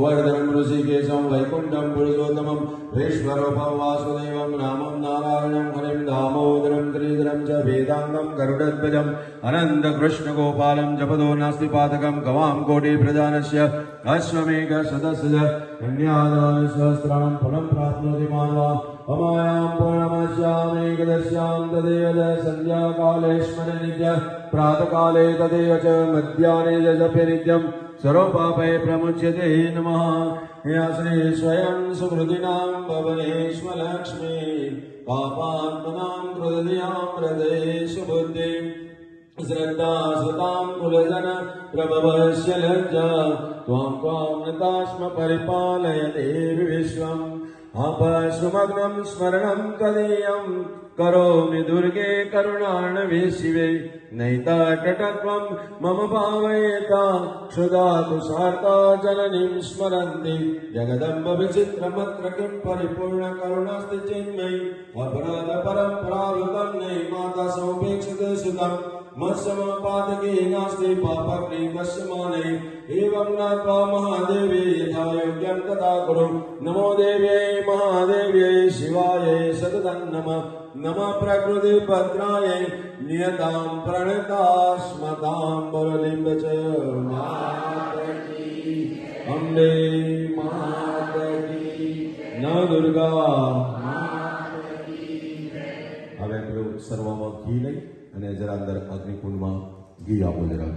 गोवर्धनं ऋषिकेशं वैकुण्ठं पुरुषोत्तमं विश्वरूपं वासुदेवं रामं नारायणं हरिं दामोदरं गिरिधरं च वेदाङ्गं गरुडध्वजम् अनन्तकृष्णगोपालं जपदो नास्ति पातकं गवां कोटिप्रजानस्य अश्वमेघशतस्य पुण्यादाय सहस्राणं फलं प्राप्नोति मानवा अमायां पूर्णमस्यामेकदस्यां तदेव च सन्ध्याकाले स्मरे नित्यं प्रातःकाले तदेव च मध्याह्ने च जपे नित्यं सर्वपापै प्रमुच्यते नमः। या श्री स्वयं सुकृतिनां भवनेश्वलक्ष्मी पापात्मनां कृतधियां हृदयेषु बुद्धिं श्रद्धा सुतां कुलजन प्रभवस्य लज्जा त्वां नतास्म परिपालय देवि विश्वम् अपश्रुमग्नं स्मरणं तदीयं करोमि दुर्गे करुणार्णवे शिवे नैताटकत्वं मम भावयेता क्षुधा तुषार्ता जननीं स्मरन्ति जगदम्ब विचित्रमत्र किं परिपूर्णकरुणास्ति चिन्मयि अपराधपरं प्रावृतं नै माता समुपेक्षिते सुतं मत्समपातकी नास्ति पापग्नि पश्यमाने एवं ज्ञात्वा महादेवी यथा योग्यं तथा कुरु। नमो देव्यै महादेव्यै शिवायै सततं नमः। नमः प्रकृतिभद्रायै नियतां प्रणतास्मतां वरलिम्ब च मातकी अम्बे मातकी न दुर्गा હવે પેલું સર્વમાં ઘી લઈ અને જરા અંદર અગ્નિકુંડમાં ઘી આપો જરા.